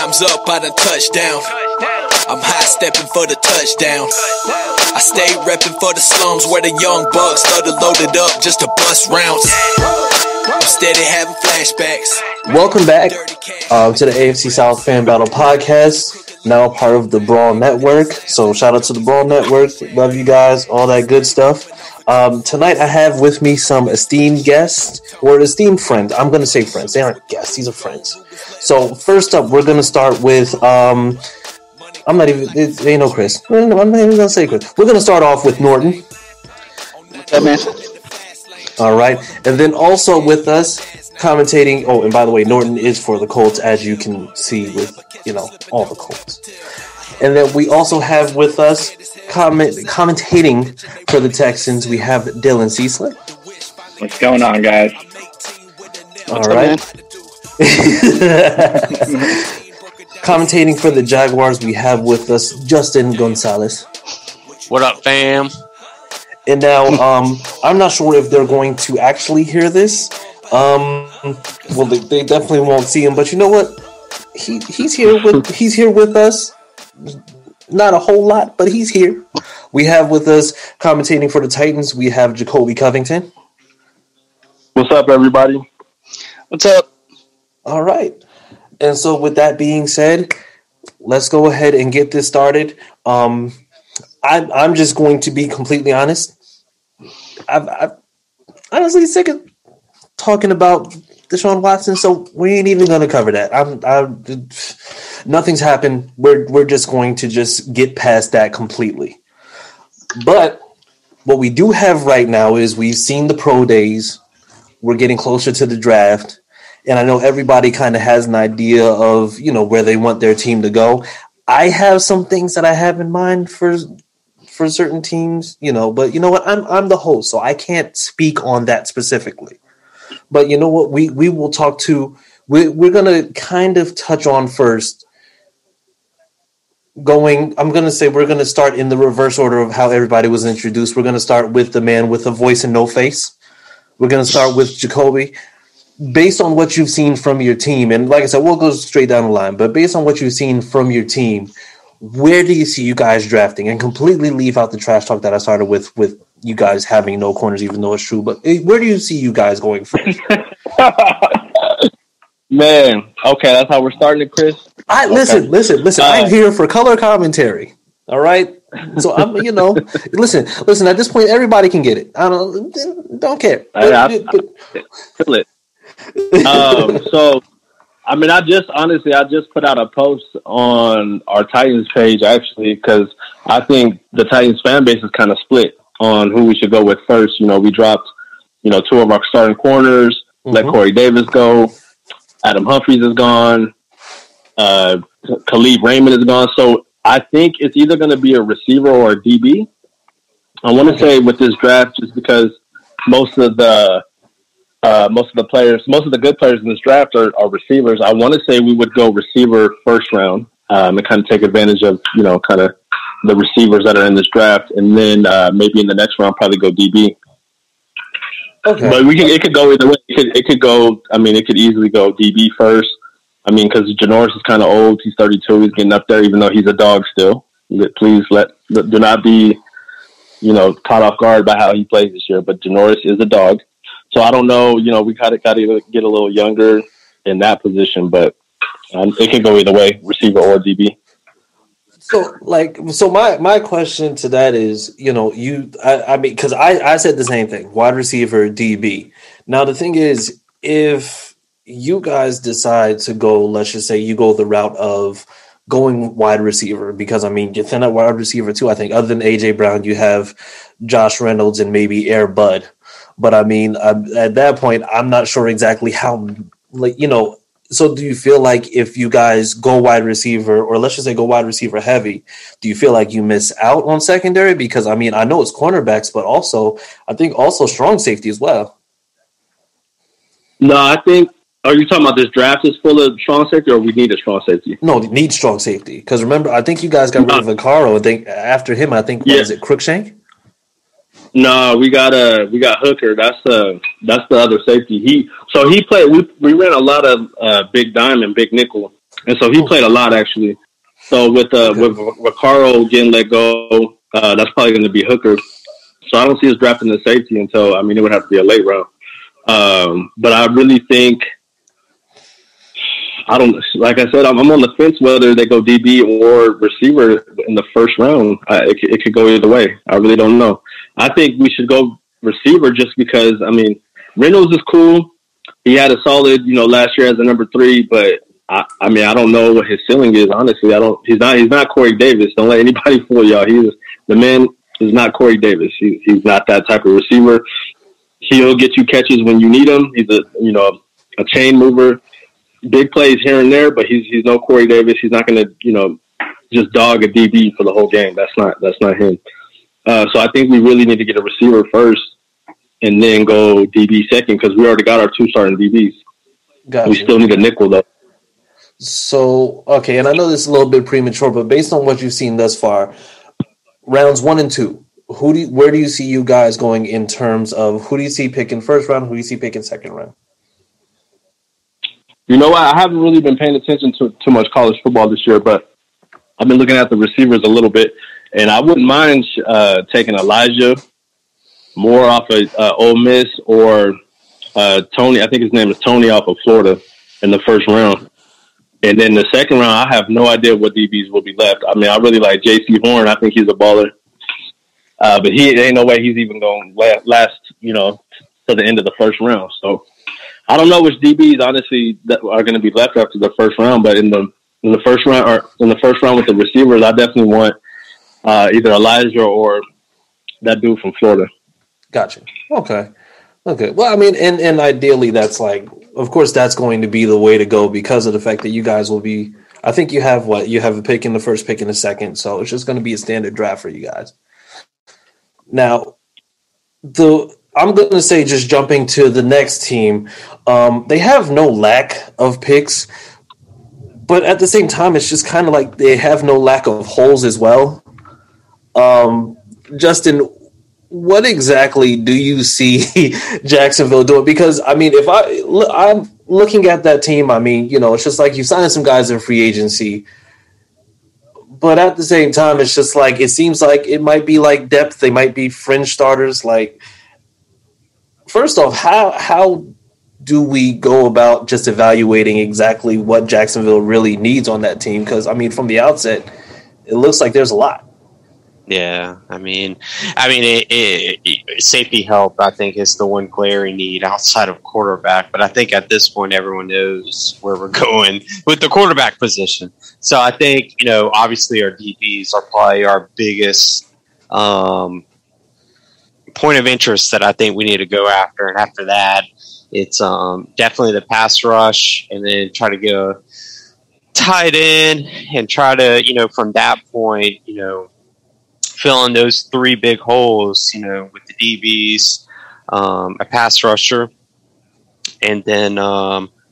Time's up, I done touchdown. I'm high stepping for the touchdown. I stay repping for the slums where the young bucks started loaded up just to bust rounds. I'm steady having flashbacks. Welcome back to the AFC South Fan Battle Podcast, now part of the Brawl Network. So shout out to the Brawl Network. Love you guys, all that good stuff. Tonight I have with me some esteemed guests, or esteemed friends. I'm going to say friends. They aren't guests. These are friends. So first up, we're going to start with, I'm not even, there ain't no Kris. I'm not even going to say Kris. We're going to start off with Norton. What's up, man? All right. And then also with us, commentating, oh, and by the way, Norton is for the Colts, as you can see with, all the Colts. And then we also have with us, commentating for the Texans, we have Dylan Cieslik. What's going on, guys? All right. Commentating for the Jaguars, we have with us Justin Gunsaulus. What up, fam? And now, I'm not sure if they're going to actually hear this. Well, they definitely won't see him, but you know what? He's here with us. Not a whole lot, but he's here. We have with us commentating for the Titans. We have Jacoby Covington. What's up, everybody? What's up? All right. And so, with that being said, let's go ahead and get this started. I'm just going to be completely honest. I'm honestly sick of talking about Deshaun Watson, so we ain't even going to cover that. Nothing's happened. We're just going to just get past that completely. But what we do have right now is we've seen the pro days. We're getting closer to the draft. And I know everybody kind of has an idea of, where they want their team to go. I have some things that I have in mind for certain teams, but you know what? I'm the host, so I can't speak on that specifically. But you know what? We will talk to. We're gonna kind of touch on first. I'm gonna say we're gonna start in the reverse order of how everybody was introduced. We're gonna start with the man with a voice and no face. We're gonna start with Jacoby. Based on what you've seen from your team, and like I said, we'll go straight down the line. But based on what you've seen from your team, where do you see you guys drafting? And completely leave out the trash talk that I started with you guys having no corners, even though it's true. But where do you see you guys going first? Man, okay, that's how we're starting it, Kris. Listen. I'm here for color commentary. All right. So I'm, listen. At this point, everybody can get it. I don't care. Feel it. So, I just put out a post on our Titans page, actually, because I think the Titans fan base is kind of split on who we should go with first. We dropped, two of our starting corners, let Corey Davis go. Adam Humphries is gone. Khalid Raymond is gone. So I think it's either going to be a receiver or a DB. I want to say with this draft, just because most of the good players in this draft are receivers. I want to say we would go receiver first round and kind of take advantage of, kind of the receivers that are in this draft. And then maybe in the next round, probably go DB. Okay. But it could go either way. It could easily go DB first. Because Janoris is kind of old. He's 32. He's getting up there, even though he's a dog still. Please do not be, caught off guard by how he plays this year. But Janoris is a dog. So I don't know, we got to get a little younger in that position, but it can go either way, receiver or DB. So my question to that is, because I said the same thing, wide receiver, DB. Now the thing is, if you guys decide to go, let's just say you go the route of going wide receiver, because you thin out wide receiver too. I think other than AJ Brown, you have Josh Reynolds and maybe Air Bud. But at that point, I'm not sure exactly how, so do you feel like if you guys go wide receiver, or let's just say go wide receiver heavy, do you feel like you miss out on secondary? Because, I know it's cornerbacks, but also, I think also strong safety as well. No, I think, are you talking about this draft is full of strong safety, or we need a strong safety? No, we need strong safety. Because remember, I think you guys got rid of Vaccaro. I think after him, is it Crookshank? No, we got Hooker. That's the other safety. He played. We ran a lot of big dime and big nickel and so he played a lot actually. So with Carl getting let go, that's probably going to be Hooker. So I don't see us drafting the safety until, I mean, it would have to be a late round. But I really think, like I said, I'm on the fence whether they go DB or receiver in the first round. It could go either way. I really don't know. I think we should go receiver just because, I mean, Reynolds is cool. He had a solid, last year as a number 3, but I mean, I don't know what his ceiling is, honestly. He's not Corey Davis. Don't let anybody fool y'all. The man is not Corey Davis. He's not that type of receiver. He'll get you catches when you need him. He's a chain mover, big plays here and there, but he's no Corey Davis. He's not going to, just dog a DB for the whole game. That's not him. So I think we really need to get a receiver first and then go DB second because we already got our 2 starting DBs. Gotcha. We still need a nickel though. So, okay, and I know this is a little bit premature, but based on what you've seen thus far, rounds 1 and 2, where do you see you guys going in terms of who do you see picking first round, who do you see picking second round? You know what? I haven't really been paying attention to too much college football this year, but I've been looking at the receivers a little bit, and I wouldn't mind taking Elijah Moore off of Ole Miss or Tony. I think his name is Tony off of Florida in the first round. And then the second round, I have no idea what DBs will be left. I mean, I really like J.C. Horn. I think he's a baller. But there ain't no way he's even going to last, to the end of the first round. So I don't know which DBs, honestly, that are going to be left after the first round. But in the first round with the receivers, I definitely want either Elijah or that dude from Florida. Gotcha. Okay. Well, I mean, and ideally, that's like, of course, that's going to be the way to go because of the fact that you guys will be. I think you have a pick in the first, pick in the second, so it's just going to be a standard draft for you guys. Now, I'm going to say, just jumping to the next team, they have no lack of picks, but at the same time, it's just kind of like they have no lack of holes as well. Justin, what exactly do you see Jacksonville doing? Because, I mean, if I'm looking at that team, I mean, it's just like you signed some guys in free agency, but at the same time, it's just like it seems like it might be like depth. They might be fringe starters. Like, first off, how do we go about just evaluating exactly what Jacksonville really needs on that team? Because, I mean, from the outset, it looks like there's a lot. Yeah, I mean, safety help, I think, is the one glaring need outside of quarterback. But I think at this point, everyone knows where we're going with the quarterback position. So I think, obviously our DBs are probably our biggest point of interest that I think we need to go after. And after that, it's definitely the pass rush, and then try to get a tight end and try to, from that point, fill in those 3 big holes, with the DBs, a pass rusher, and then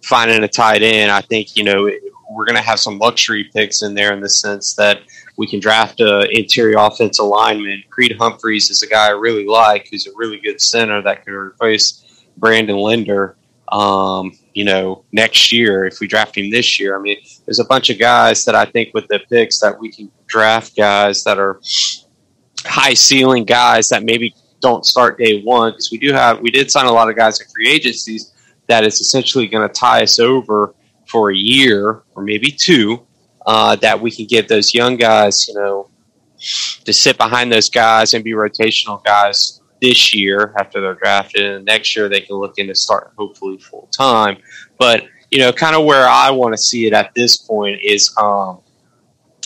finding a tight end. I think, we're going to have some luxury picks in there in the sense that we can draft an interior offensive lineman. Creed Humphreys is a guy I really like, who's a really good center that could replace Brandon Linder, next year if we draft him this year. I mean, there's a bunch of guys that I think with the picks that we can draft guys that are high ceiling guys that maybe don't start day one, because we did sign a lot of guys in free agencies that is essentially going to tie us over for a year or maybe 2, that we can give those young guys, to sit behind those guys and be rotational guys this year after they're drafted, and next year they can look into start hopefully full time. But kind of where I want to see it at this point is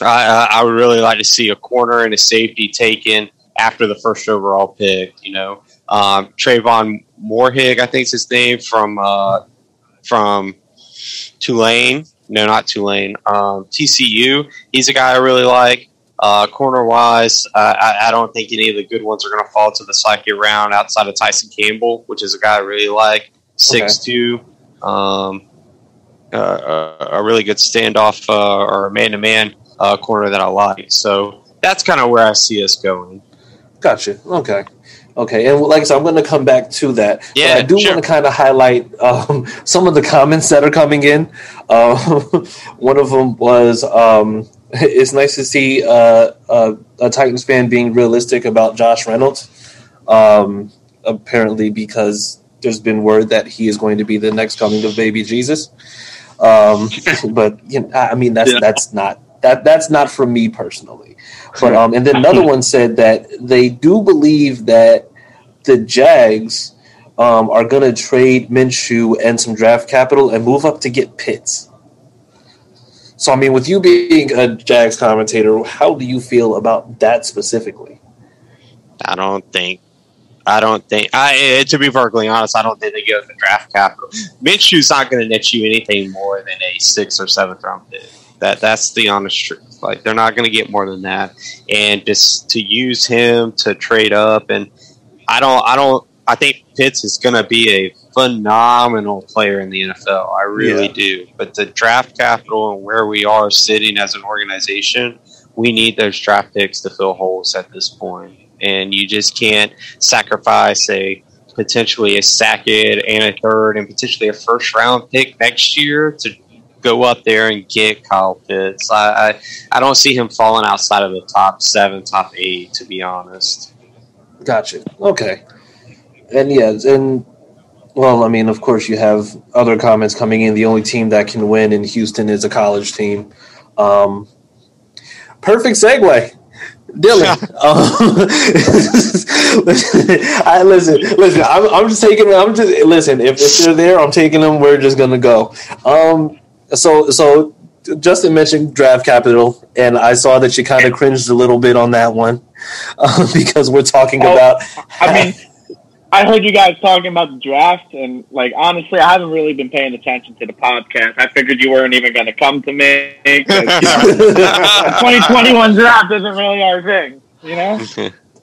I would really like to see a corner and a safety taken after the first overall pick. Trayvon Moorhig, I think is his name, from Tulane. No, not Tulane. TCU. He's a guy I really like. Corner wise, I don't think any of the good ones are going to fall to the second round outside of Tyson Campbell, which is a guy I really like. 6'2". A really good standoff or a man-to-man corner that I like. So that's kind of where I see us going. Gotcha. Okay. Okay, and like I said, I'm going to come back to that. Yeah, but I do want to kind of highlight some of the comments that are coming in. One of them was, it's nice to see a Titans fan being realistic about Josh Reynolds, apparently because there's been word that he is going to be the next coming of baby Jesus. But I mean, that's not from me personally. But and then another one said that they do believe that the Jags are going to trade Minshew and some draft capital and move up to get Pitts. So, I mean, with you being a Jags commentator, how do you feel about that specifically? To be perfectly honest, I don't think they give the draft capital. Minshew's not going to net you anything more than a 6th or 7th round pick. That's the honest truth. Like, they're not going to get more than that. And just to use him to trade up, and I think Pitts is going to be a phenomenal player in the NFL. I really do. But the draft capital and where we are sitting as an organization, we need those draft picks to fill holes at this point. And you just can't sacrifice potentially a 2nd and a 3rd and potentially a 1st round pick next year to go up there and get Kyle Pitts. I don't see him falling outside of the top 7, top 8, to be honest. Gotcha. Okay. And well, I mean, of course, you have other comments coming in. The only team that can win in Houston is a college team. Perfect segue. Dylan, listen. I'm just taking. Listen. If they're there, I'm taking them. We're just gonna go. So Justin mentioned draft capital, and I saw that you kind of cringed a little bit on that one because we're talking about. I mean, I heard you guys talking about the draft, and honestly, I haven't really been paying attention to the podcast. I figured you weren't even going to come to me. The 2021 draft isn't really our thing, you know.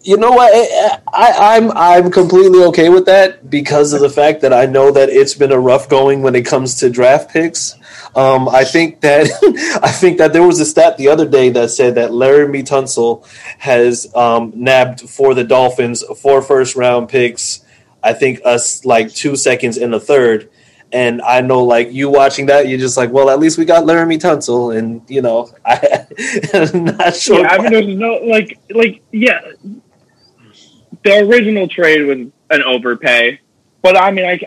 You know what? I'm completely okay with that because of the fact that I know that it's been a rough going when it comes to draft picks. I think that there was a stat the other day that said that Laramie Tunsil has nabbed for the Dolphins 4 first-round picks. I think us 2 seconds in the 3rd. And I know, you watching that, you're just like, well, at least we got Laramie Tunsil, and I'm not sure. Yeah, I mean, there's no the original trade was an overpay, but I mean, I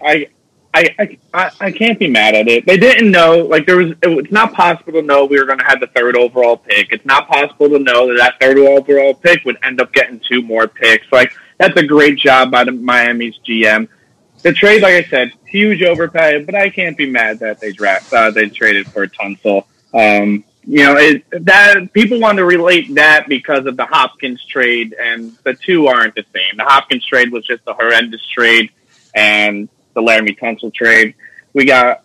can't be mad at it. They didn't know, it's not possible to know we were going to have the 3rd overall pick. It's not possible to know that 3rd overall pick would end up getting 2 more picks. That's a great job by the Miami's GM. The trade, like I said, huge overpay, but I can't be mad that they traded for Tunsil. That people want to relate that because of the Hopkins trade, and the two aren't the same. The Hopkins trade was just a horrendous trade, and the Laramie Tunsil trade, we got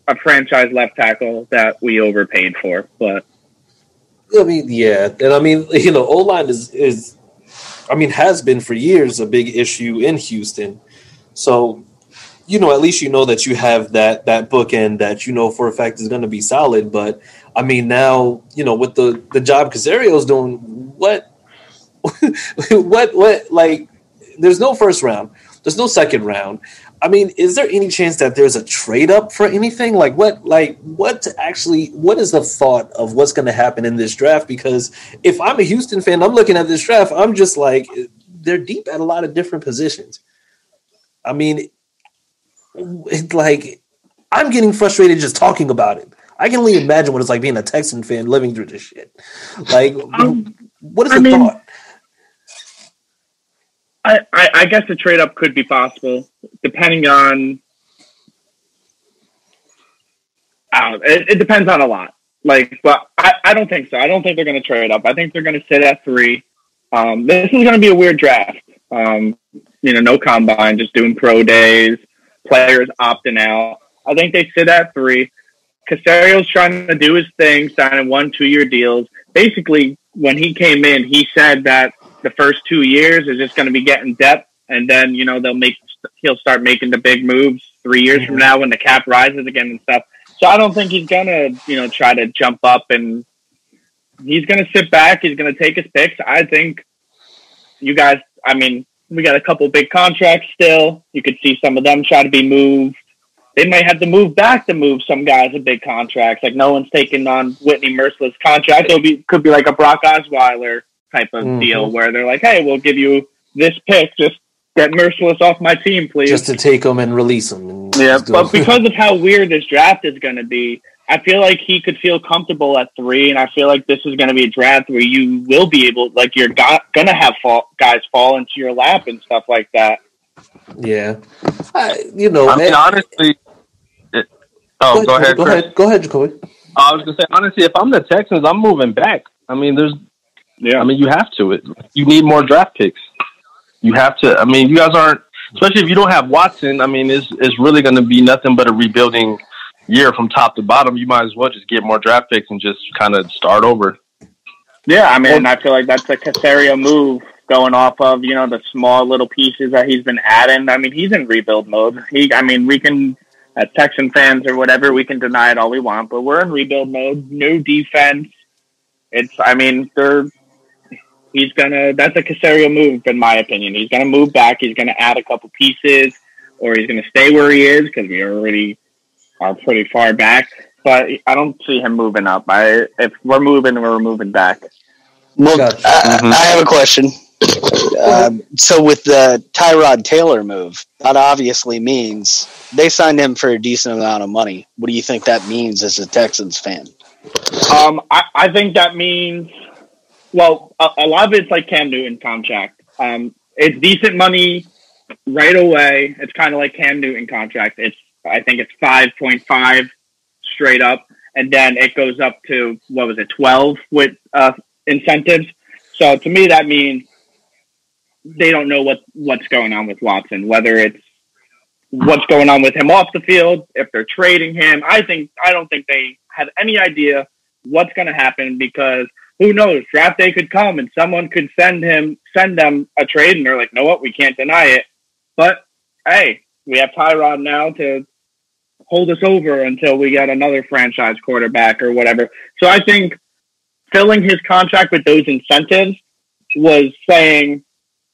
a franchise left tackle that we overpaid for. But I mean, yeah, and I mean, O-line is has been for years a big issue in Houston. So, at least that you have that bookend that for a fact is going to be solid. But I mean, now with the job Casario's doing, what there's no 1st round, there's no 2nd round. I mean, is there any chance that there's a trade up for anything? What is the thought of what's going to happen in this draft? Because if I'm a Houston fan, I'm looking at this draft, I'm just they're deep at a lot of different positions. I mean, I'm getting frustrated just talking about it. I can only imagine what it's like being a Texan fan living through this shit. What is the thought? I guess the trade up could be possible, depending on. It depends on a lot. But I don't think so. I don't think they're going to trade up. I think they're going to sit at 3. This is going to be a weird draft. No combine, just doing pro days, players opting out. I think they sit at 3. Casario's trying to do his thing, signing 1-2-year deals. Basically, when he came in, he said that the first 2 years is just going to be getting depth, and then he'll start making the big moves 3 years from now when the cap rises again and stuff. So I don't think he's gonna try to jump up, and he's gonna sit back. He's gonna take his picks. I think you guys. I mean, we got a couple big contracts still. You could see some of them try to be moved. They might have to move back to move some guys with big contracts. Like no one's taking on Whitney Merciless contract. Could be like a Brock Osweiler type of deal where they're like, hey, we'll give you this pick. Just get Merciless off my team, please. Just to take them and release them. Yeah, but because of how weird this draft is going to be, I feel like he could feel comfortable at 3, and I feel like this is going to be a draft where you will be able, like, you're going to have guys fall into your lap and stuff like that. Yeah. Honestly... Go ahead, Jacoby. I was going to say, honestly, if I'm the Texans, I'm moving back. I mean, you have to. You need more draft picks. You have to. I mean, you guys aren't, especially if you don't have Watson, I mean, it's really going to be nothing but a rebuilding year from top to bottom. You might as well just get more draft picks and just kind of start over. Yeah, I mean, I feel like that's a Casario move going off of, the small little pieces that he's been adding. I mean, he's in rebuild mode. We can, as Texan fans or whatever, we can deny it all we want, but we're in rebuild mode. New defense. That's a Casario move, in my opinion. He's going to move back. He's going to add a couple pieces, or he's going to stay where he is because we already are pretty far back. But I don't see him moving up. If we're moving back. Well, I have a question. So with the Tyrod Taylor move, that obviously means they signed him for a decent amount of money. What do you think that means as a Texans fan? I think that means, well, a lot of it's like Cam Newton contract. It's decent money right away. It's kind of like Cam Newton contract. I think it's 5.5 straight up, and then it goes up to 12 with incentives. So to me, that means they don't know what's going on with Watson, whether it's what's going on with him off the field, if they're trading him. I don't think they have any idea what's going to happen, because who knows? Draft day could come and someone could send them a trade, and they're like, "No, what? We can't deny it." But hey, we have Tyrod now to hold us over until we get another franchise quarterback or whatever. So I think filling his contract with those incentives was saying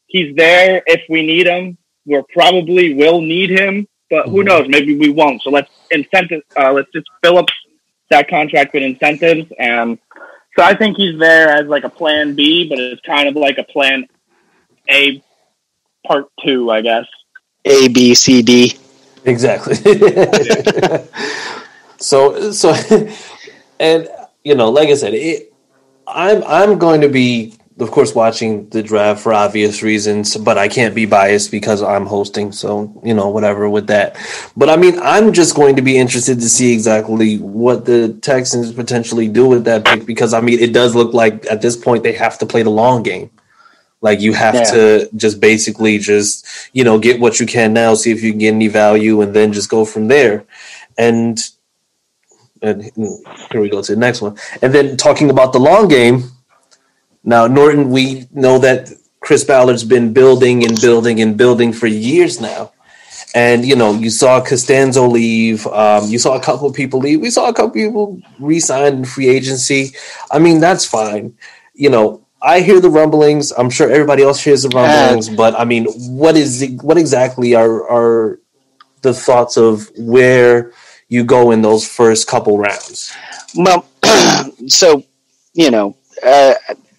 he's there if we need him. We probably will need him, but who knows? Maybe we won't. So let's just fill up that contract with incentives. And so I think he's there as like a plan B, but it's kind of like a plan A part 2, I guess. A, B, C, D. Exactly. So, and like I said, I'm going to be, of course, watching the draft for obvious reasons, but I can't be biased because I'm hosting. So, whatever with that. But I mean, I'm just going to be interested to see exactly what the Texans potentially do with that pick, because I mean, it does look like at this point they have to play the long game. Like you have to just basically get what you can now, see if you can get any value, and then just go from there. And here we go to the next one. And then talking about the long game. Now, Norton, we know that Chris Ballard's been building and building and building for years now. And, you saw Costanzo leave. You saw a couple of people leave. We saw a couple of people re-sign in free agency. I mean, that's fine. I hear the rumblings. I'm sure everybody else hears the rumblings. But, I mean, what exactly are the thoughts of where you go in those first couple rounds? Well, so,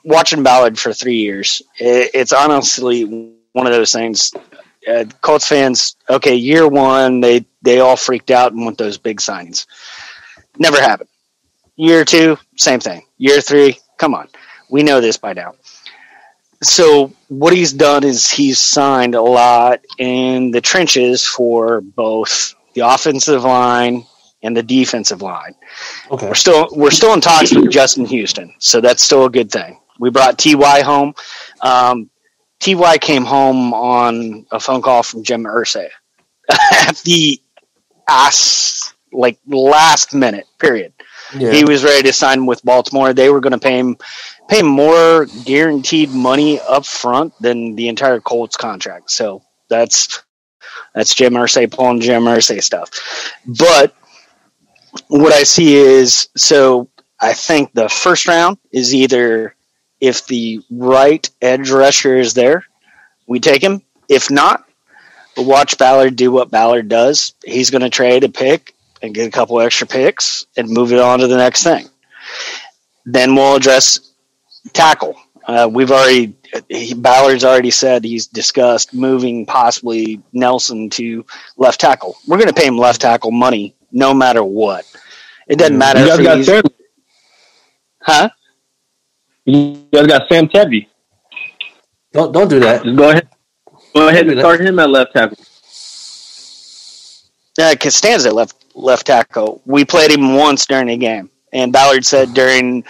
watching Ballard for 3 years, it's honestly one of those things. Colts fans, okay, year one, they all freaked out and want those big signings. Never happened. Year 2, same thing. Year 3, come on. We know this by now. So what he's done is he's signed a lot in the trenches for both the offensive line and the defensive line. Okay. We're still in talks with Justin Houston, so that's still a good thing. We brought T.Y. home. T.Y. came home on a phone call from Jim Irsay at the last minute, period. Yeah. He was ready to sign with Baltimore. They were going to pay him more guaranteed money up front than the entire Colts contract. So that's Jim Irsay pulling Jim Irsay stuff. But what I see is, so I think the first round is either if the right edge rusher is there, we take him. If not, we'll watch Ballard do what Ballard does. He's going to trade a pick and get a couple extra picks and move it on to the next thing. Then we'll address tackle. Ballard's already said he's discussed moving possibly Nelson to left tackle. We're going to pay him left tackle money no matter what. It doesn't matter You if guys got he's... Sam. Huh? You guys got Sam Tevy. Don't do that. Just go ahead and start him at left tackle. Costanza at left tackle. We played him once during a game, and Ballard said during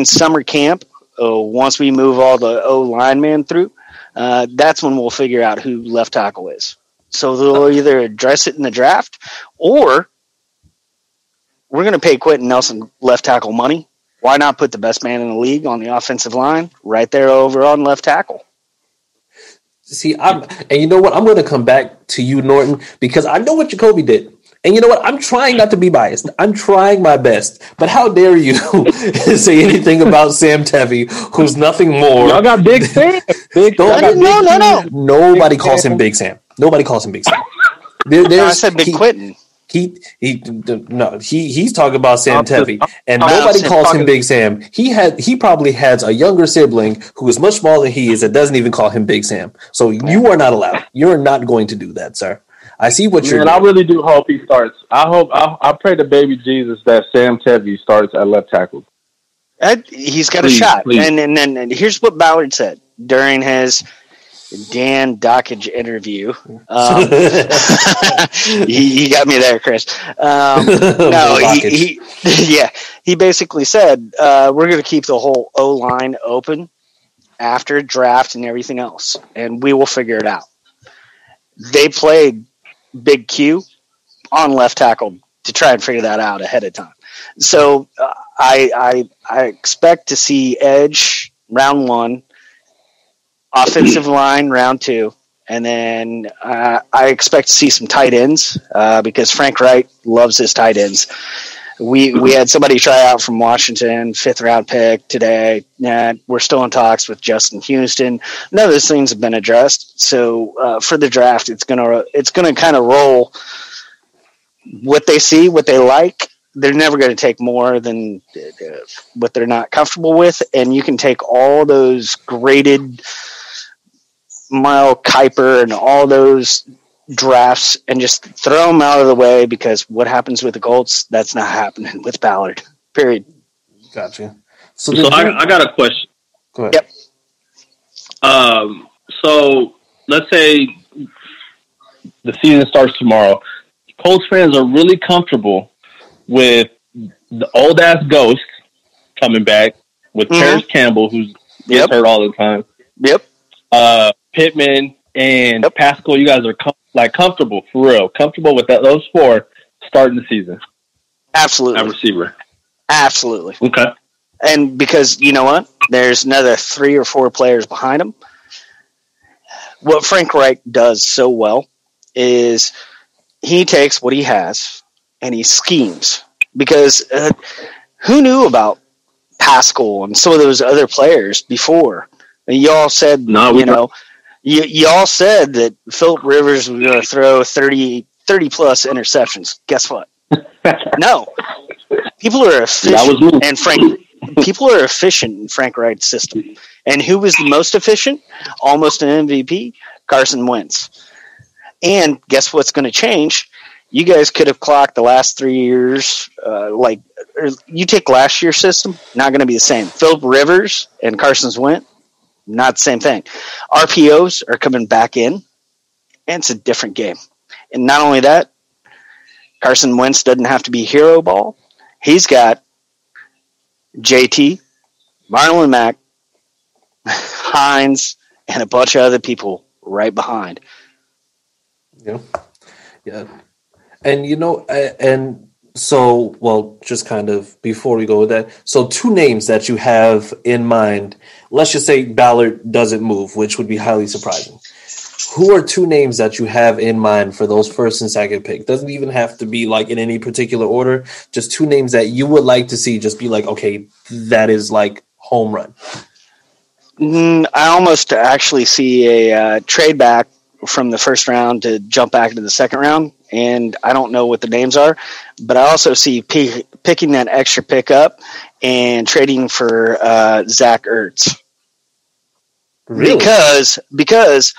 summer camp, once we move all the O linemen through, that's when we'll figure out who left tackle is. So they'll either address it in the draft, or we're going to pay Quentin Nelson left tackle money. Why not put the best man in the league on the offensive line right there over on left tackle? See, and you know what? I'm going to come back to you, Norton, because I know what Jacoby did. And you know what? I'm trying not to be biased. I'm trying my best. But how dare you say anything about Sam Tevy, who's nothing more. Y'all got Big Sam. No. Nobody calls him Big Sam. Nobody calls him Big Sam. I said Big Quentin. He's talking about Sam Tevy, and nobody calls him Big Sam. He probably has a younger sibling who is much smaller than he is that doesn't even call him Big Sam. So you are not allowed. You're not going to do that, sir. I see what you're doing. I really do hope he starts. I pray to baby Jesus that Sam Tevy starts at left tackle. He's got a shot. Please. And here's what Ballard said during his Dan Dockage interview. He got me there, Kris. He basically said, we're going to keep the whole O-line open after draft and everything else, and we will figure it out. They played Big Q on left tackle to try and figure that out ahead of time. So I expect to see edge round 1, offensive line round 2, and then I expect to see some tight ends because Frank Wright loves his tight ends. We had somebody try out from Washington, 5th round pick today. We're still in talks with Justin Houston. None of those things have been addressed. So for the draft, it's gonna kind of roll what they see, what they like. They're never going to take more than what they're not comfortable with, and you can take all those graded Mile Kiper and all those drafts and just throw them out of the way, because what happens with the Colts, that's not happening with Ballard. Period. Gotcha. So I got a question. Go ahead. Yep. So let's say the season starts tomorrow. Colts fans are really comfortable with the old ass ghost coming back with Paris Campbell, who's gets hurt all the time. Yep. Pittman and Pascal, you guys are comfortable for real, comfortable with those 4 starting the season. Absolutely. At receiver. Absolutely. Okay. And because you know what, there's another 3 or 4 players behind him. What Frank Reich does so well is he takes what he has and he schemes. Because who knew about Pascal and some of those other players before? Y'all said, y'all said that Phillip Rivers was going to throw 30 plus interceptions. Guess what? No. People are efficient, and people are efficient in Frank Wright's system. And who was the most efficient? Almost an MVP, Carson Wentz. And guess what's going to change? You guys could have clocked the last 3 years. You take last year's system, not going to be the same. Phillip Rivers and Carson Wentz, not the same thing. RPOs are coming back in, and it's a different game. And not only that, Carson Wentz doesn't have to be hero ball. He's got JT, Marlon Mack, Hines, and a bunch of other people right behind. Yeah. And, just kind of before we go with that, so 2 names that you have in mind, let's just say Ballard doesn't move, which would be highly surprising. Who are 2 names that you have in mind for those first and second pick? Doesn't even have to be like in any particular order, just 2 names that you would like to see just be like, okay, that is like home run. I almost actually see a trade back from the first round to jump back into the second round, and I don't know what the names are, but I also see picking that extra pick up and trading for Zach Ertz. Really? Because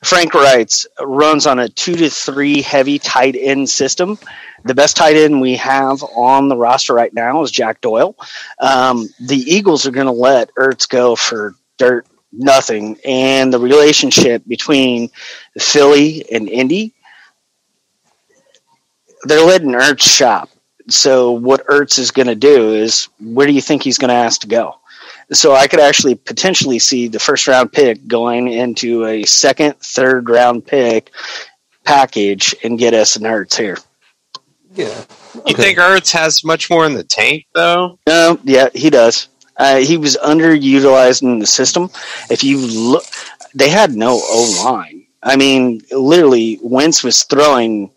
Frank Wright runs on a 2 to 3 heavy tight end system. The best tight end we have on the roster right now is Jack Doyle. The Eagles are going to let Ertz go for nothing, and the relationship between Philly and Indy, they're letting Ertz shop. So what Ertz is going to do is, where do you think he's going to ask to go? So I could actually potentially see the first round pick going into a second, third round pick package and get us an Ertz here. Yeah. Okay. You think Ertz has much more in the tank, though? Yeah, he does. He was underutilized in the system. If you look, they had no O-line. I mean, literally, Wentz was trying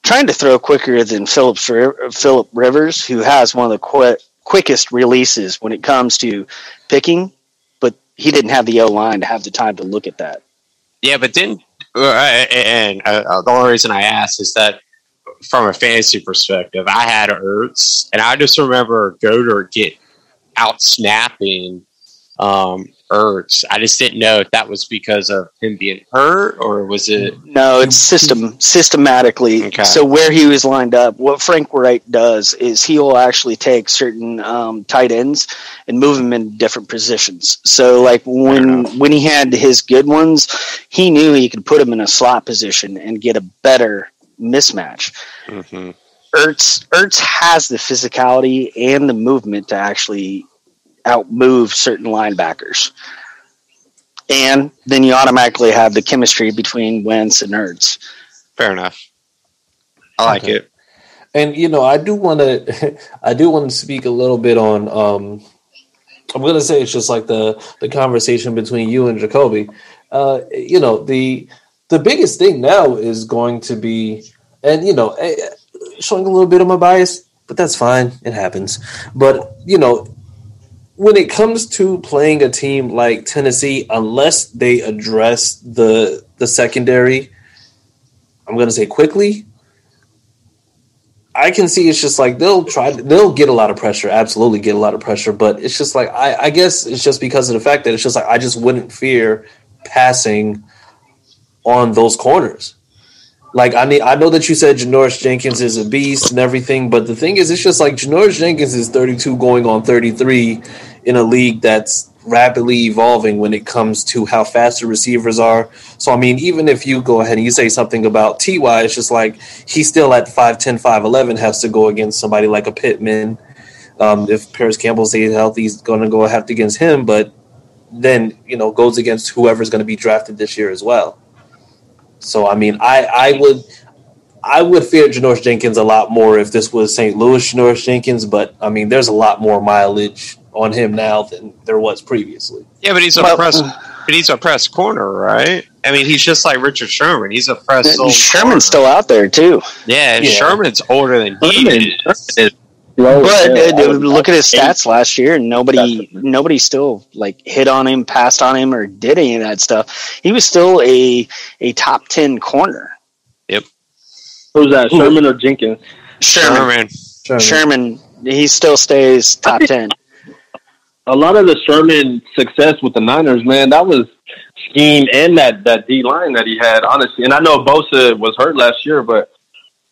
to throw quicker than Phillip Rivers, who has one of the quickest releases when it comes to picking, but he didn't have the O-line to have the time to look at that. Yeah, but the only reason I asked is that from a fantasy perspective, I had Ertz, and I just remember Goddard get out snapping Ertz. I just didn't know if that was because of him being hurt, or was it? No, it's systematically. Okay. So where he was lined up, what Frank Wright does is he will actually take certain tight ends and move them in different positions. So like when he had his good ones, he knew he could put them in a slot position and get a better mismatch. Mm-hmm. Ertz has the physicality and the movement to actually outmove certain linebackers. And then you automatically have the chemistry between Wentz and Ertz. Fair enough. I like it. And I do want to speak a little bit on I'm going to say it's just like the conversation between you and Jacoby. The biggest thing now is going to be, and showing a little bit of my bias, but that's fine. It happens. But when it comes to playing a team like Tennessee, unless they address the secondary, I'm going to say quickly, I can see it's just like they'll get a lot of pressure, absolutely get a lot of pressure, but it's just like I guess it's just because of the fact that it's just like I just wouldn't fear passing on those corners. Like, I know that you said Janoris Jenkins is a beast and everything, but the thing is, it's just like Janoris Jenkins is 32 going on 33 in a league that's rapidly evolving when it comes to how fast the receivers are. So, I mean, even if you go ahead and you say something about T.Y., it's just like he's still at 5'10", 5'11", has to go against somebody like a Pittman. If Paris Campbell stays healthy, he's going to go have to against him, but then, goes against whoever's going to be drafted this year as well. So, I mean, I would fear Janoris Jenkins a lot more if this was St. Louis Janoris Jenkins, but, I mean, there's a lot more mileage on him now than there was previously. Yeah, but he's a press corner, right? I mean, he's just like Richard Sherman. He's a press Sherman's corner. still out there, too. Yeah, Sherman's older than he is. But look at his stats last year, and nobody still like hit on him, passed on him, or did any of that stuff. He was still a top 10 corner. Yep. Who's that? Sherman or Jenkins? Sherman. He still stays top 10. A lot of the Sherman success with the Niners, man, that was scheme and that D line that he had, honestly. And I know Bosa was hurt last year, but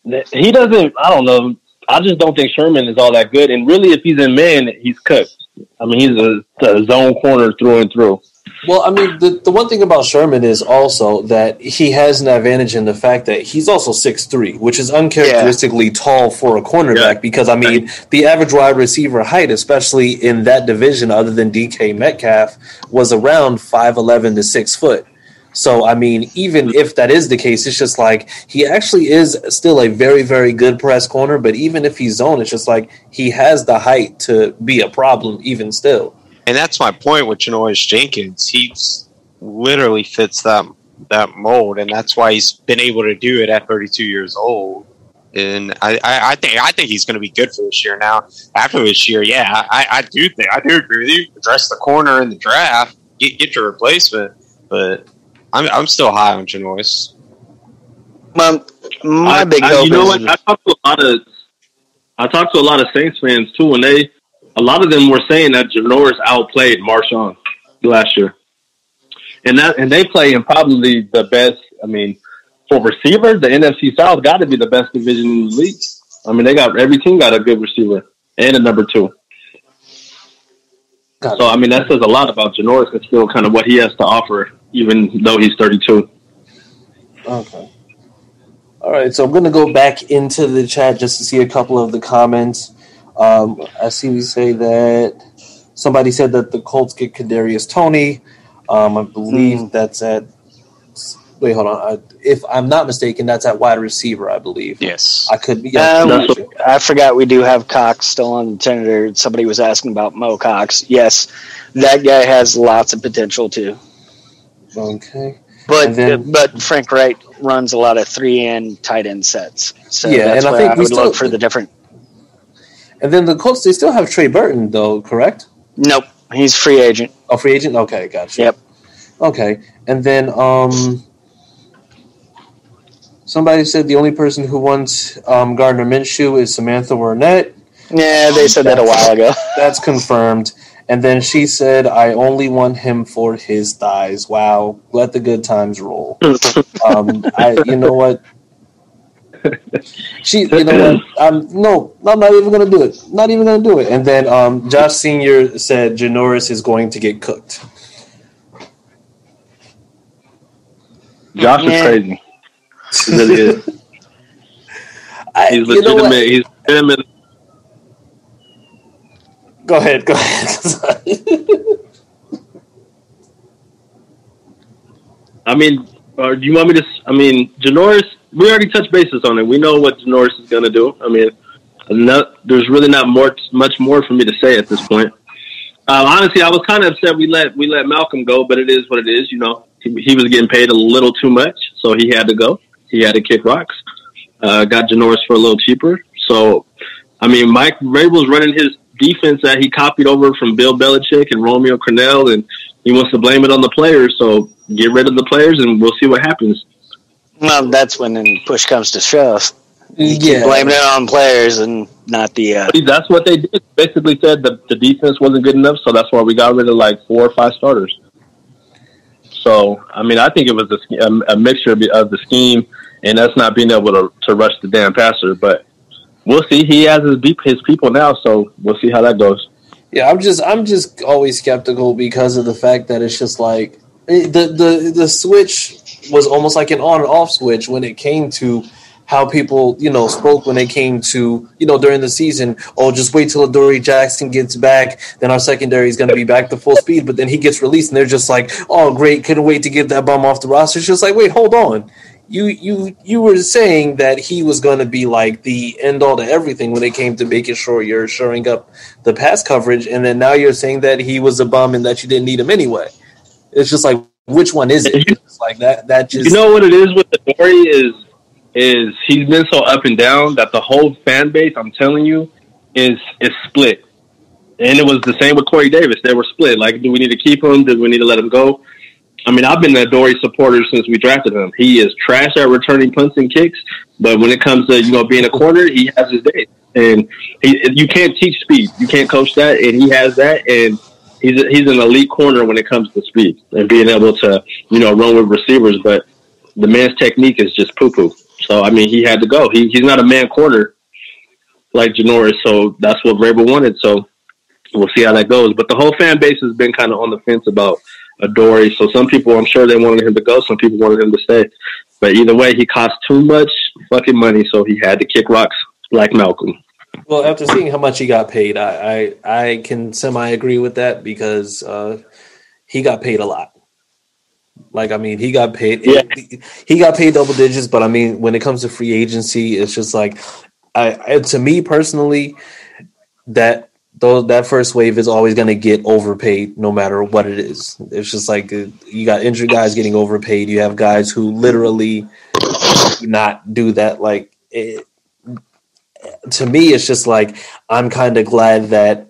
he doesn't. I don't know. I just don't think Sherman is all that good. And really, if he's in man, he's cooked. I mean, he's a zone corner through and through. Well, I mean, the one thing about Sherman is also that he has an advantage in the fact that he's also 6'3", which is uncharacteristically tall for a cornerback because, I mean, the average wide receiver height, especially in that division other than DK Metcalf, was around 5'11" to 6 foot. So, I mean, even if that is the case, it's just like he actually is still a very, very good press corner. But even if he's zone, it's just like he has the height to be a problem even still. And that's my point with Janoris Jenkins. He's literally fits that mold, and that's why he's been able to do it at 32 years old. And I think he's going to be good for this year. Now, after this year, I do agree with you. Address the corner in the draft, get your replacement, but I'm still high on Janoris. My big hope you know is, what? I talked to a lot of Saints fans too, and a lot of them were saying that Janoris outplayed Marshawn last year, and they play in probably the best. I mean, for receiver, the NFC South got to be the best division in the league. I mean, every team got a good receiver and a number 2. So, I mean, that says a lot about Janoris and still kind of what he has to offer, even though he's 32. Okay. All right, so I'm going to go back into the chat just to see a couple of the comments. I see we say that somebody said that the Colts get Kadarius Toney. I believe that's at – wait, hold on. If I'm not mistaken, that's at wide receiver, I believe. Yes. I could be. I forgot we do have Cox still on the tender. Somebody was asking about Mo Cox. Yes, that guy has lots of potential too. Okay. But Frank Wright runs a lot of 3-end tight end sets. So yeah, that's and I where think I would look for the different. And then the Colts, they still have Trey Burton, though, correct? Nope, he's free agent. Oh, free agent? Okay, gotcha. Yep. Okay, and then somebody said the only person who wants Gardner Minshew is Samantha Burnett. Yeah, they said that a while ago. That's confirmed. And then she said, I only want him for his thighs. Wow, let the good times roll. You know what? You know what? No, I'm not even going to do it. Not even going to do it. And then Josh Sr. said Janoris is going to get cooked. Josh is crazy. He really is. He's legitimate. He's legitimate. Go ahead. I mean, do you want me to? I mean, Janoris, we already touched bases on it. We know what Janoris is going to do. I mean, there's really not much more for me to say at this point. Honestly, I was kind of upset we let Malcolm go, but it is what it is. You know, he was getting paid a little too much, so he had to go. He had to kick rocks. Got Janoris for a little cheaper. So, I mean, Mike Vrabel's running his defense that he copied over from Bill Belichick and Romeo Crennel, and he wants to blame it on the players. So get rid of the players, and we'll see what happens. Well, that's when push comes to shove. You keep blaming it on players and not the. That's what they did. Basically said that the defense wasn't good enough, so that's why we got rid of like 4 or 5 starters. So, I mean, I think it was a mixture of the scheme and us not being able to rush the damn passer, but we'll see. He has his people now, so we'll see how that goes. Yeah, I'm just always skeptical because of the fact that it's just like the switch was almost like an on and off switch when it came to how people, spoke when it came to, during the season. Oh, just wait till Adoree Jackson gets back, then our secondary is going to be back to full speed. But then he gets released, and they're just like, oh, great, couldn't wait to get that bum off the roster. It's just like, wait, hold on. You were saying that he was going to be like the end all to everything when it came to making sure you're shoring up the pass coverage, and then now you're saying that he was a bum and that you didn't need him anyway. It's just like, which one is it? It's like that just. You know what it is with Adoree is he's been so up and down that the whole fan base, I'm telling you, is split. And it was the same with Corey Davis. They were split. Like, do we need to keep him? Do we need to let him go? I mean, I've been an Adoree supporter since we drafted him. He is trash at returning punts and kicks, but when it comes to, being a corner, he has his day. And you can't teach speed. You can't coach that, and he has that. And he's an elite corner when it comes to speed and being able to, run with receivers. But the man's technique is just poo-poo. So, I mean, he had to go. He's not a man corner like Janoris, so that's what Vrabel wanted. So we'll see how that goes. But the whole fan base has been kind of on the fence about Adoree. So some people, I'm sure they wanted him to go. Some people wanted him to stay. But either way, he cost too much fucking money, so he had to kick rocks like Malcolm. Well, after seeing how much he got paid, I can semi-agree with that because he got paid a lot. Like, I mean, he got paid. Yeah. He got paid double digits, but I mean, when it comes to free agency, it's just like, to me personally, that first wave is always going to get overpaid no matter what it is. It's just like you got injured guys getting overpaid. You have guys who literally do not do that. Like, to me, it's just like, I'm kind of glad that,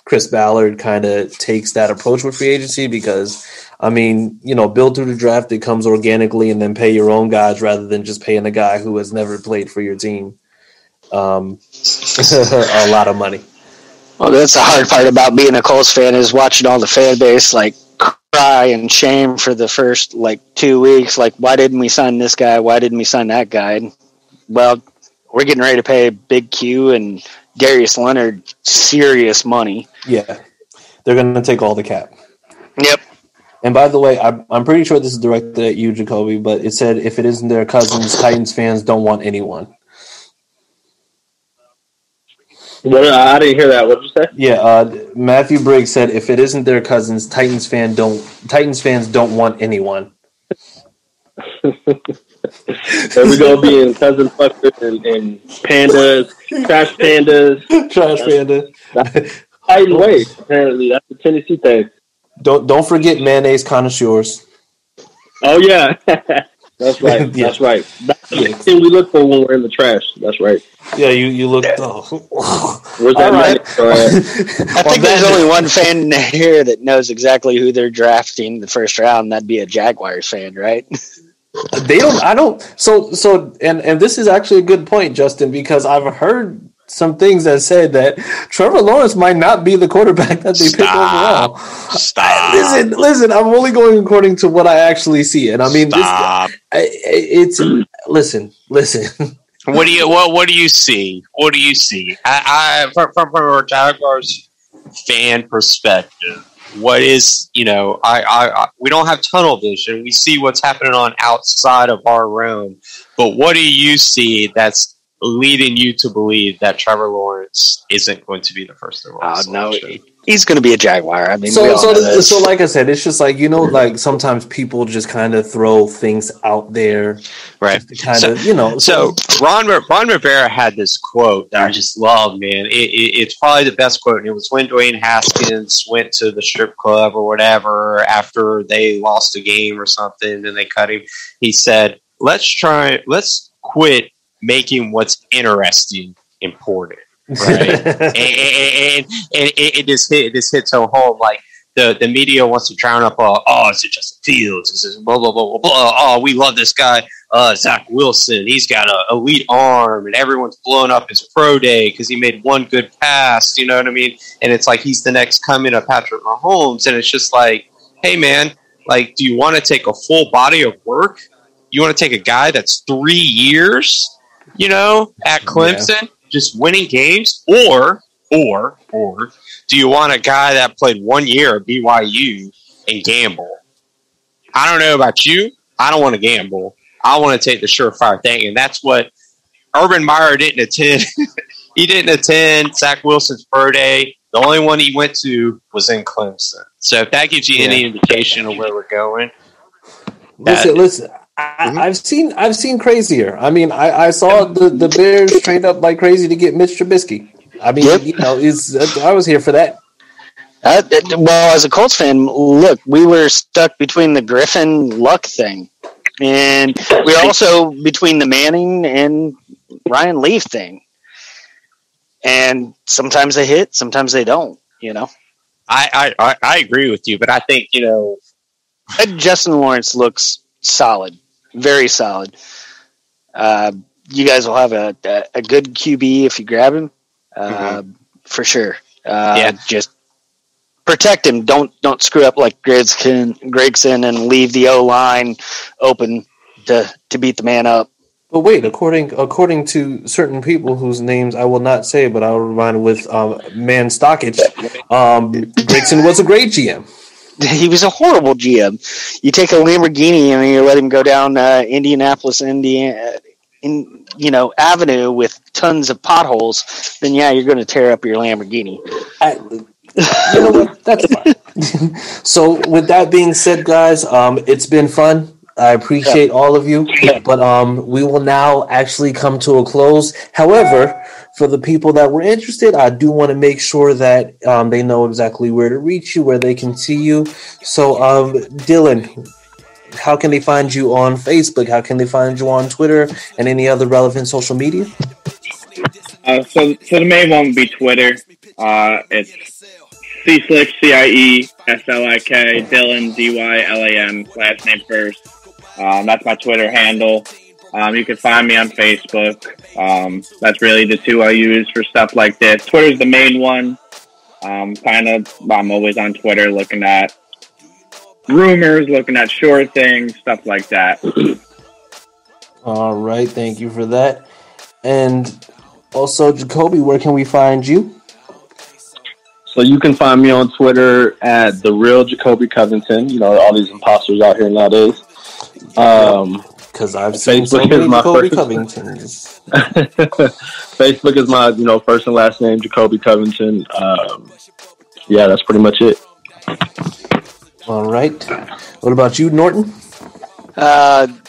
Chris Ballard kind of takes that approach with free agency because, I mean, build through the draft, it comes organically, and then pay your own guys rather than just paying a guy who has never played for your team a lot of money. Well, that's the hard part about being a Colts fan is watching all the fan base cry and shame for the first 2 weeks. Why didn't we sign this guy? Why didn't we sign that guy? Well, we're getting ready to pay Big Q and Darius Leonard serious money. Yeah, they're going to take all the cap. Yep. And by the way, I'm pretty sure this is directed at you, Jacoby, but it said if it isn't their cousins, Titans fans don't want anyone. What? I didn't hear that. What did you say? Yeah, Matthew Briggs said if it isn't their cousins, Titans fans don't want anyone. There we go, being cousin fuckers and pandas, trash pandas, trash panda. Titan way. Apparently, that's the Tennessee thing. Don't forget mayonnaise connoisseurs. Oh yeah, that's right. Yeah. That's right. That's the thing we look for when we're in the trash. That's right. Yeah, you look. Oh. Where's that Right. I think there's only one fan here that knows exactly who they're drafting the first round. That'd be a Jaguars fan, right? They don't. I don't. So and this is actually a good point, Justin, because I've heard some things that said that Trevor Lawrence might not be the quarterback that they picked overall. Stop. Listen. I'm only going according to what I actually see, and I mean, it's listen. What do you see? What do you see? I from a Jaguars fan perspective, what is we don't have tunnel vision. We see what's happening on outside of our realm, but what do you see that's leading you to believe that Trevor Lawrence isn't going to be the first overall selection? No, he's going to be a Jaguar. I mean, so like I said, it's just sometimes people just kind of throw things out there, right? Kind of, So Ron Rivera had this quote that I just love, man. It's probably the best quote, and it was when Dwayne Haskins went to the strip club or whatever after they lost a game or something, and they cut him. He said, let's quit making what's interesting important, right? and it just hits so home. Like the media wants to drown up. Is it Justin Fields? Is it blah blah blah blah blah? Oh, we love this guy, Zach Wilson. He's got an elite arm, and everyone's blowing up his pro day because he made one good pass. You know what I mean? And it's like he's the next coming of Patrick Mahomes, and it's just like, hey man, do you want to take a full body of work? You want to take a guy that's 3 years? At Clemson, just winning games, or do you want a guy that played 1 year at BYU and gamble? I don't know about you. I don't want to gamble. I want to take the surefire thing, and that's what Urban Meyer didn't attend. He didn't attend Zach Wilson's pro day. The only one he went to was in Clemson. So if that gives you any indication of where we're going, listen. I've seen crazier. I mean, I saw the Bears trade up like crazy to get Mitch Trubisky. I mean, I was here for that. Well, as a Colts fan, look, we were stuck between the Griffin Luck thing, and we're also between the Manning and Ryan Leaf thing. And sometimes they hit, sometimes they don't. I agree with you, but I think Justin Lawrence looks solid. Very solid. You guys will have a good QB if you grab him, for sure. Just protect him. Don't screw up like Gregson and leave the O-line open to beat the man up. But wait, according to certain people whose names I will not say, but I'll remind with Man Stockage, Gregson was a great GM. He was a horrible GM. You take a Lamborghini and you let him go down Indianapolis, Indiana, Avenue with tons of potholes. Then you're going to tear up your Lamborghini. You know what? That's fine. So with that being said, guys, it's been fun. I appreciate all of you, but we will now actually come to a close. However, for the people that were interested, I do want to make sure that they know exactly where to reach you, where they can see you. So, Dylan, how can they find you on Facebook? How can they find you on Twitter and any other relevant social media? So the main one would be Twitter. It's Cieslik, Cieslik, Dylan, Dylan, last name first. That's my Twitter handle. You can find me on Facebook. That's really the two I use for stuff like this. Twitter's the main one. I'm always on Twitter looking at rumors, looking at short things, stuff like that. All right, thank you for that. And also, Jacoby, where can we find you? So you can find me on Twitter at the real Jacoby Covington. You know, all these imposters out here nowadays. Because I've seen so many Jacoby Covingtons. Facebook is my, first and last name, Jacoby Covington. Yeah, that's pretty much it. All right. What about you, Norton?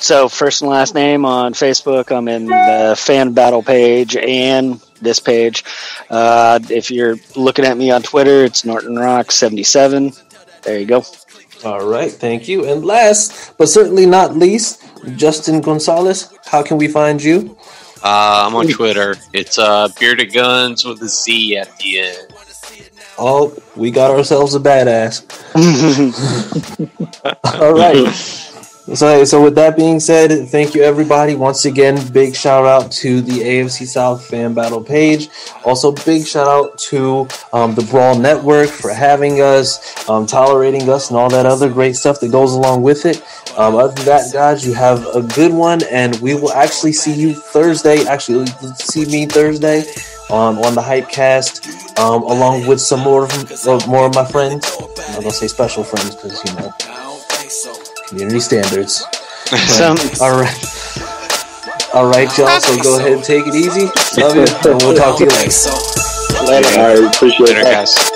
So first and last name on Facebook. I'm in the fan battle page and this page. If you're looking at me on Twitter, it's Norton Rock 77. There you go. All right, thank you. And last, but certainly not least, Justin Gunsaulus, how can we find you? I'm on Twitter. It's Bearded Guns with a Z at the end. Oh, we got ourselves a badass. All right. So with that being said, thank you everybody. Once again, big shout out to the AFC South Fan Battle page. Also, big shout out to the Brawl Network for having us, tolerating us, and all that other great stuff that goes along with it. Other than that, guys, you have a good one, and we will actually see you Thursday. Actually, see me Thursday on the Hypecast, along with some more of my friends. I'm not gonna say special friends because community standards. All right, y'all. So go ahead and take it easy. Love you, and we'll talk to you later. All right, appreciate it, guys.